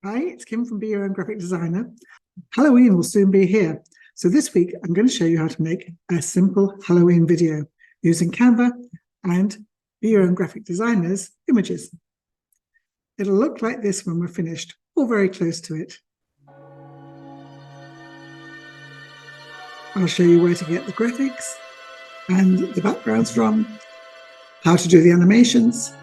Hi, it's Kim from Be Your Own Graphic Designer. Halloween will soon be here. So this week, I'm going to show you how to make a simple Halloween video using Canva and Be Your Own Graphic Designer's images. It'll look like this when we're finished, or very close to it. I'll show you where to get the graphics and the backgrounds from, how to do the animations,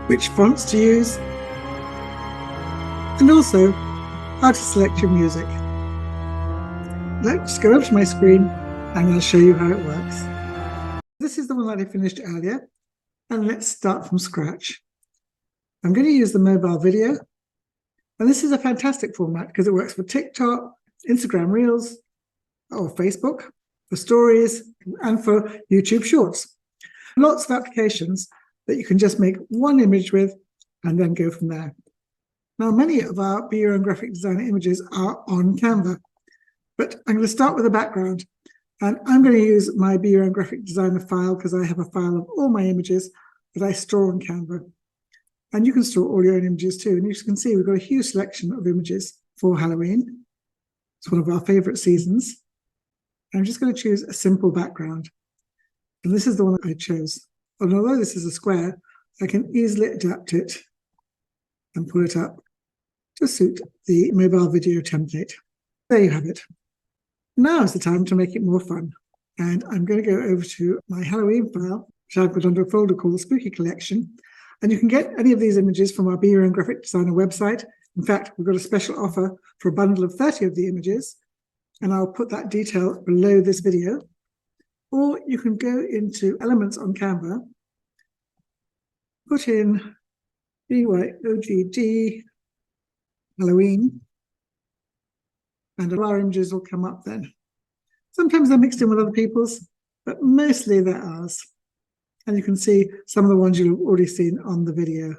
which fonts to use, and also how to select your music. Let's go up to my screen and I'll show you how it works. This is the one that I finished earlier, and let's start from scratch. I'm going to use the mobile video, and this is a fantastic format because it works for TikTok, Instagram Reels, or Facebook, for stories, and for YouTube Shorts. Lots of applications that you can just make one image with and then go from there. Now, many of our Be Your Own Graphic Designer images are on Canva, but I'm going to start with a background, and I'm going to use my Be Your Own Graphic Designer file because I have a file of all my images that I store on Canva. And you can store all your own images too. And you can see we've got a huge selection of images for Halloween. It's one of our favorite seasons. I'm just going to choose a simple background. And this is the one I chose. And although this is a square, I can easily adapt it and pull it up to suit the mobile video template. There you have it. Now is the time to make it more fun. And I'm going to go over to my Halloween file, which I've got under a folder called the Spooky Collection. And you can get any of these images from our Be Your Own Graphic Designer website. In fact, we've got a special offer for a bundle of 30 of the images, and I'll put that detail below this video. Or you can go into Elements on Canva, put in BYOGD Halloween, and our images will come up then. Sometimes they're mixed in with other people's, but mostly they're ours. And you can see some of the ones you've already seen on the video.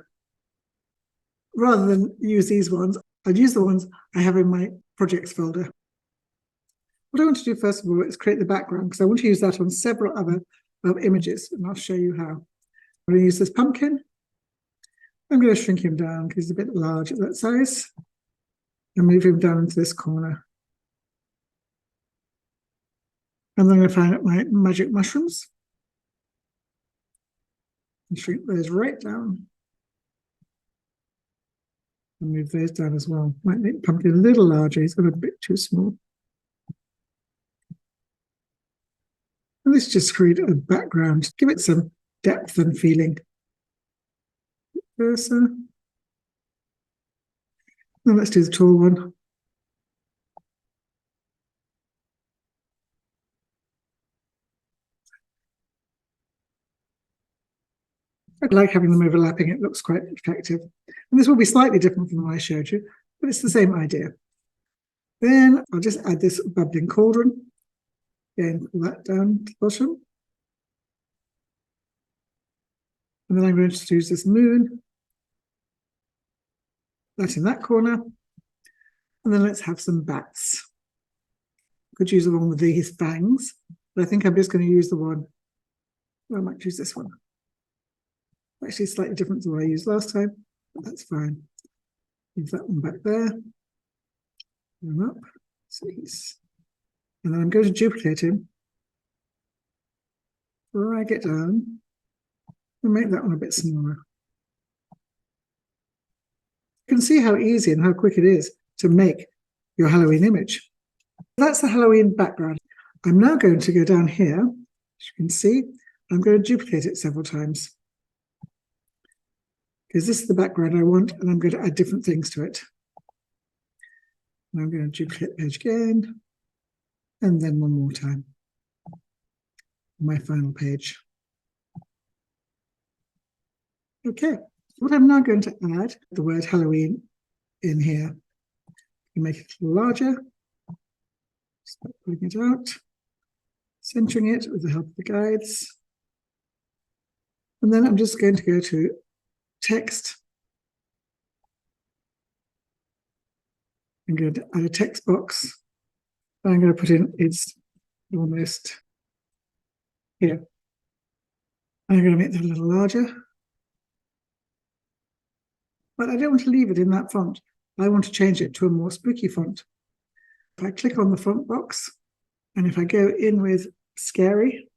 Rather than use these ones, I'd use the ones I have in my projects folder. What I want to do first of all is create the background, because I want to use that on several other images, and I'll show you how. I'm going to use this pumpkin. I'm going to shrink him down because he's a bit large at that size, and move him down into this corner. And then I'm going to find my magic mushrooms and shrink those right down. And move those down as well. Might make the pumpkin a little larger, he's got a bit too small. And let's just create a background, give it some depth and feeling. Cursor. Now let's do the tall one. I like having them overlapping, it looks quite effective. And this will be slightly different from the one I showed you, but it's the same idea. Then I'll just add this bubbling cauldron. Again, pull that down to the bottom. And then I'm going to use this moon. That in that corner. And then let's have some bats. Could use the one with these fangs, but I think I'm just going to use the one. Well, I might choose this one. Actually, slightly different to what I used last time, but that's fine. Leave that one back there. And up. And then I'm going to duplicate him. Drag it down and make that one a bit smaller. You can see how easy and how quick it is to make your Halloween image. That's the Halloween background. I'm now going to go down here. As you can see, I'm going to duplicate it several times, because this is the background I want, and I'm going to add different things to it. And I'm going to duplicate the page again, and then one more time. My final page. Okay, what I'm now going to add the word Halloween in here. You make it a little larger. Start pulling it out, centering it with the help of the guides. And then I'm just going to go to text. I'm going to add a text box. I'm going to put in it's almost here. I'm going to make that a little larger. But I don't want to leave it in that font. I want to change it to a more spooky font. If I click on the font box, and if I go in with scary,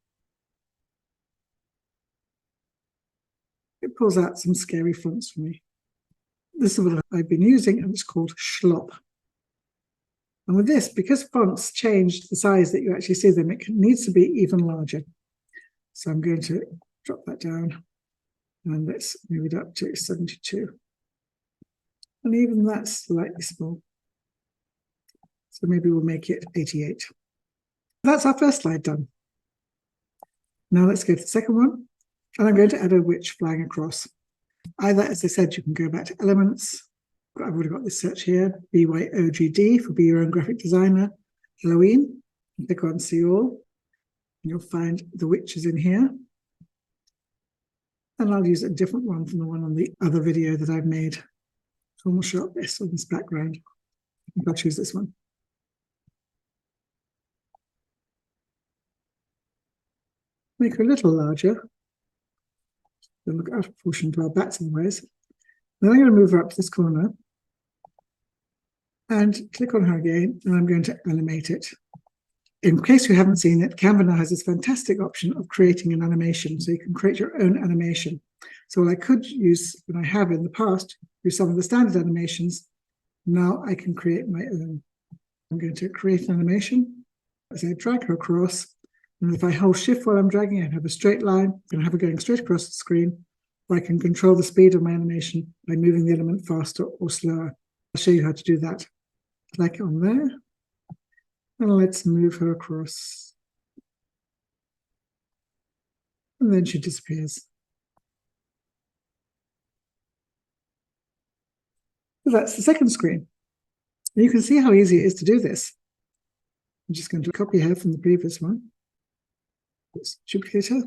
it pulls out some scary fonts for me. This is what I've been using, and it's called Schlop. And with this, because fonts change the size that you actually see them, it needs to be even larger. So I'm going to drop that down, and let's move it up to 72. And even that's slightly small. So maybe we'll make it 88. That's our first slide done. Now let's go to the second one. And I'm going to add a witch flying across. Either, as I said, you can go back to elements. I've already got this search here, BYOGD for Be Your Own Graphic Designer, Halloween. Click on See All. And you'll find the witches in here. And I'll use a different one from the one on the other video that I've made. So we'll show up this on this background. I'll choose this one. Make her a little larger. They'll look out of proportion to our bats in ways. Then I'm going to move her up to this corner and click on her again, and I'm going to animate it. In case you haven't seen it, Canva now has this fantastic option of creating an animation, so you can create your own animation. So what I could use, when I have in the past, use some of the standard animations, now I can create my own. I'm going to create an animation. As I drag her across, and if I hold shift while I'm dragging, I have a straight line. I'm going to have it going straight across the screen, or I can control the speed of my animation by moving the element faster or slower. I'll show you how to do that. Click on there, and let's move her across. And then she disappears. So that's the second screen. And you can see how easy it is to do this. I'm just going to copy her from the previous one. Let's duplicate her.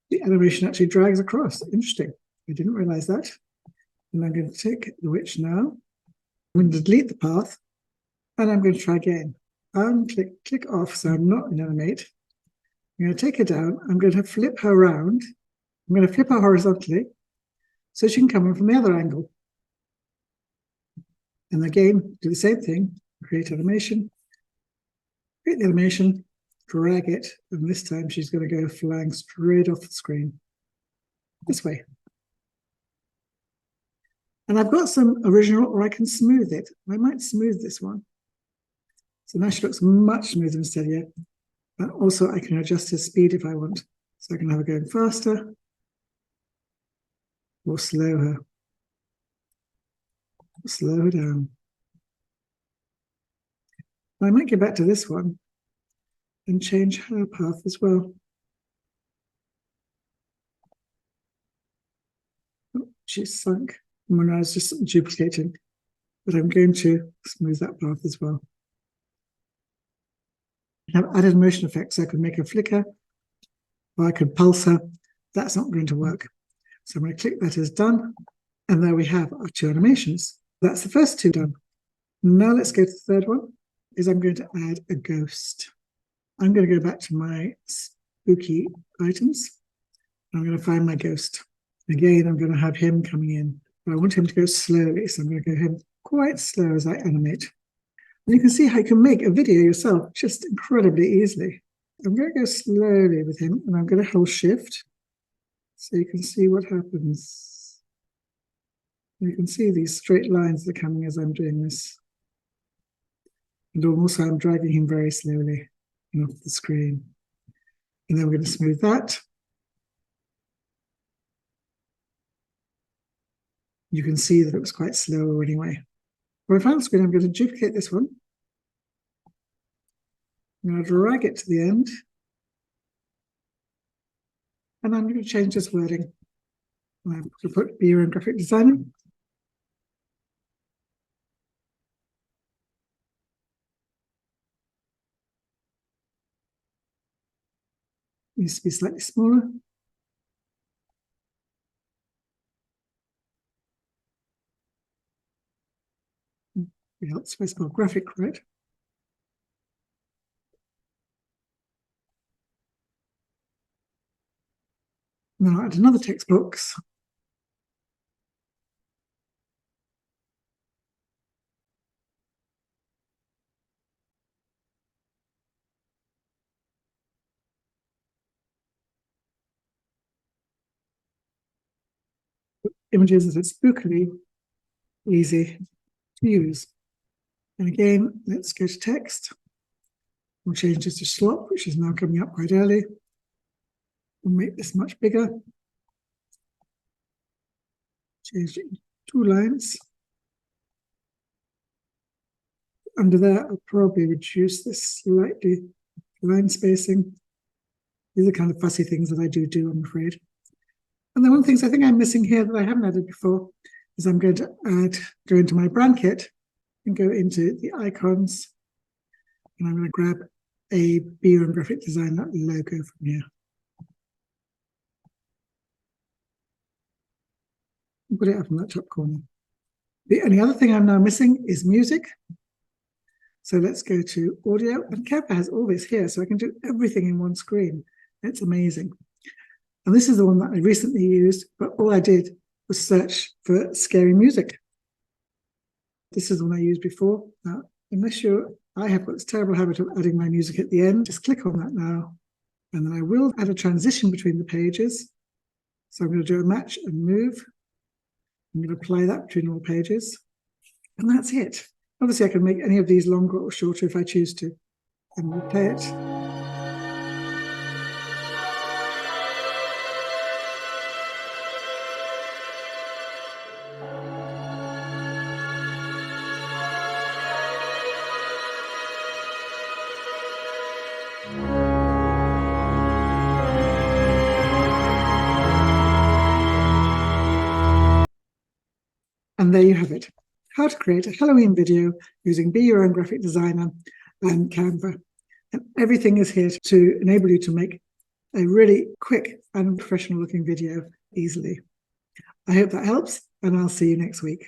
The animation actually drags across. Interesting. I didn't realize that. And I'm going to take the witch now. I'm going to delete the path. And I'm going to try again. Click off, so I'm not in animate. I'm going to take her down. I'm going to flip her around. I'm going to flip her horizontally so she can come in from the other angle. And again, do the same thing. Create animation. Create the animation. Drag it, and this time she's going to go flying straight off the screen this way. And I've got some original, or I can smooth it. I might smooth this one. So now she looks much smoother and steadier. And also I can adjust her speed if I want. So I can have her going faster or slow her. Slow her down. I might get back to this one and change her path as well. Oh, she's sunk when I was just duplicating, but I'm going to smooth that path as well. I've added motion effects, so I could make her flicker, or I could pulse her. That's not going to work. So I'm going to click that as done, and there we have our two animations. That's the first two done. Now let's go to the third one, is I'm going to add a ghost. I'm going to go back to my spooky items. I'm going to find my ghost. Again, I'm going to have him coming in. But I want him to go slowly, so I'm going to go him quite slow as I animate. And you can see how you can make a video yourself just incredibly easily. I'm going to go slowly with him, and I'm going to hold shift so you can see what happens. You can see these straight lines that are coming as I'm doing this. And also I'm dragging him very slowly off the screen. And then we're going to smooth that. You can see that it was quite slow anyway. For my final screen, I'm going to duplicate this one. I'm going to drag it to the end. And I'm going to change this wording. I'm going to put Be Your Own Graphic Designer. Needs to be slightly smaller. Yeah, it's supposed to spell graphic, right? And then I'll add another text box. Images that are spookily easy to use. And again, let's go to text. We'll change this to slop, which is now coming up quite early. We'll make this much bigger. Change it to 2 lines. Under there, I'll probably reduce this slightly, line spacing. These are kind of fussy things that I do, I'm afraid. And the one thing I think I'm missing here that I haven't added before is I'm going to go into my brand kit and go into the icons. And I'm going to grab a BYOGD graphic design logo from here. And put it up in that top corner. The only other thing I'm now missing is music. So let's go to audio, and Canva has all this here, so I can do everything in one screen. It's amazing. And this is the one that I recently used, but all I did was search for scary music. This is the one I used before. Now, I have got this terrible habit of adding my music at the end. Just click on that now, and then I will add a transition between the pages. So I'm going to do a match and move. I'm going to apply that between all pages, and that's it. Obviously, I can make any of these longer or shorter if I choose to, and we'll play it. And there you have it, how to create a Halloween video using Be Your Own Graphic Designer and Canva. And everything is here to enable you to make a really quick and professional looking video easily. I hope that helps, and I'll see you next week.